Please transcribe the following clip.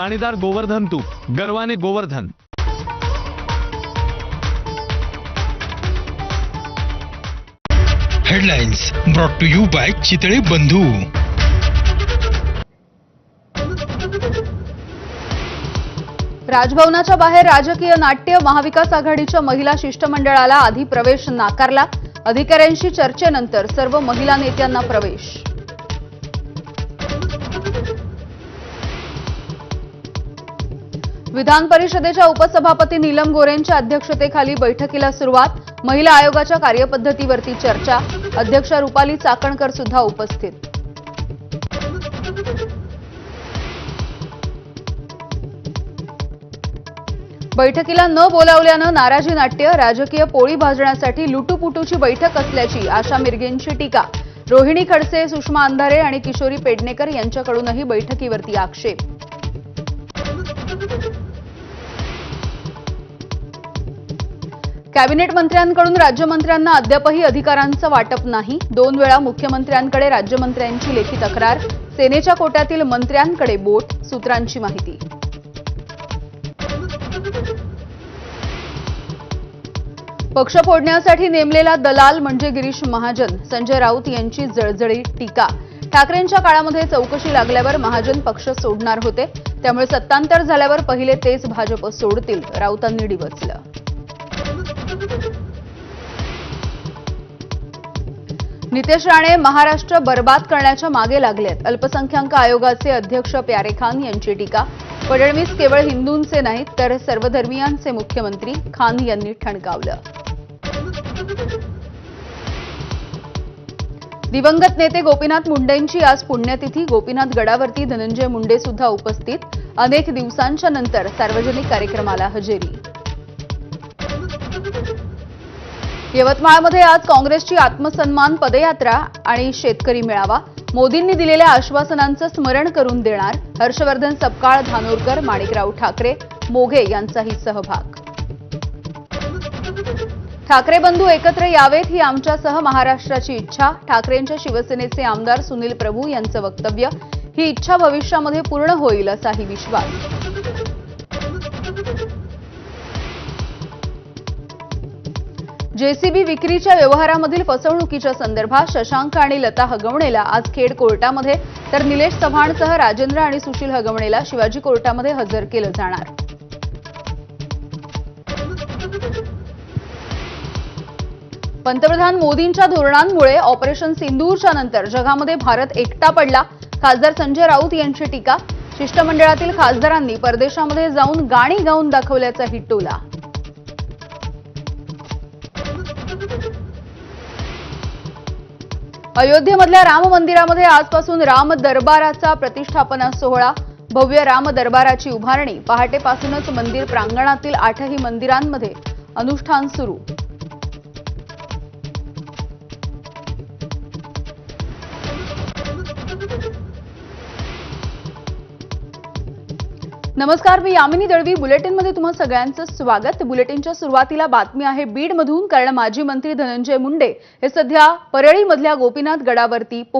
पाणीदार गोवर्धन तूप, गर्वाने Govardhan. Headlines brought to you by Chitale Bandhu. राजभवनाच्या बाहेर राजकीय नाट्य, महाविकास आघाडीच्या महिला शिष्टमंडळाला आधी प्रवेश नाकारला। अधिकाऱ्यांशी चर्चेनंतर सर्व महिला नेत्यांना प्रवेश। विधान परिषदेच्या उपसभापती नीलम गोरेंच्या अध्यक्षतेखाली बैठकीला सुरुवात। महिला आयोगाच्या कार्यपद्धतीवरती चर्चा। अध्यक्ष रुपाली चाकणकर सुद्धा उपस्थित। बैठकीला न बोलावल्यानं नाराजी नाट्य, राजकीय पोळी भाजण्यासाठी लुटूपुटूची बैठक असल्याची आशा मिरगेंची टीका। रोहिणी खडसे, सुषमा अंधारे आणि किशोरी पेडणेकर यांच्याकडूनही बैठकीवरती आक्षेप। कॅबिनेट मंत्र्यांकडून राज्यमंत्र्यांना अद्यापही अधिकारांचं वाटप नाही। 2 वेळा मुख्यमंत्र्यांकडे राज्यमंत्र्यांची लेखी तक्रार। सेनेच्या कोट्यातील मंत्र्यांकडे बोट, सूत्रांची माहिती। पक्ष फोडण्यासाठी नेमलेला दलाल म्हणजे गिरीश महाजन। संजय राऊत यांची जळजळीत टीका। ठाकरेंच्या काळामध्ये चौकशी लागल्यावर महाजन पक्ष सोडणार होते, त्यामुळे सत्तांतर झाल्यावर पहिले तेच भाजप सोडतील, राऊतांनी डिवचलं। नितेश राणे महाराष्ट्र बर्बाद करण्याच्या मागे लागलेत। अल्पसंख्याक आयोगाचे अध्यक्ष प्यारे खान यांची टीका। फडणवीस केवळ हिंदूंचे नाहीत तर सर्वधर्मीयांचे मुख्यमंत्री, खान यांनी ठणकावलं। दिवंगत नेते गोपीनाथ मुंडेंची आज पुण्यतिथी। गोपीनाथ गडावरती धनंजय मुंडे सुद्धा उपस्थित। अनेक दिवसांच्या नंतर सार्वजनिक कार्यक्रमाला हजेरी। यवतमाळमध्ये आज काँग्रेसची आत्मसन्मान पदयात्रा आणि शेतकरी मेळावा। मोदींनी दिलेल्या आश्वासनांचं स्मरण करून देणार। हर्षवर्धन सपकाळ, धानोरकर, माणिकराव ठाकरे, मोघे यांचाही सहभाग। ठाकरे बंधू एकत्र यावेत ही आमच्यासह महाराष्ट्राची इच्छा। ठाकरेंच्या शिवसेनेचे आमदार सुनील प्रभू यांचं वक्तव्य। ही इच्छा भविष्यामध्ये पूर्ण होईल असाही विश्वास। जेसीबी विक्रीच्या व्यवहारामधील फसवणुकीच्या संदर्भात शशांक आणि लता हगवणेला आज खेड कोर्टामध्ये तर निलेश चव्हाणसह राजेंद्र आणि सुशील हगवणेला शिवाजी कोर्टामध्ये हजर केलं जाणार। पंतप्रधान मोदींच्या धोरणांमुळे ऑपरेशन सिंदूरच्या नंतर जगामध्ये भारत एकटा पडला। खासदार संजय राऊत यांची टीका। शिष्टमंडळातील खासदारांनी परदेशामध्ये जाऊन गाणी गाऊन दाखवल्याचाही टोला। अयोध्येमधल्या राम मंदिरामध्ये आजपासून राम दरबाराचा प्रतिष्ठापना सोहळा। भव्य राम दरबाराची उभारणी। पहाटेपासूनच मंदिर प्रांगणातील 8ही मंदिरांमध्ये अनुष्ठान सुरू। नमस्कार, मी यामिनी दळवी। बुलेटिनमध्ये तुम्हा सगळ्यांचं स्वागत। बुलेटिनच्या सुरुवातीला बातमी आहे बीडमधून, कारण माजी मंत्री धनंजय मुंडे हे सध्या परळीमधल्या गोपीनाथ गडावरती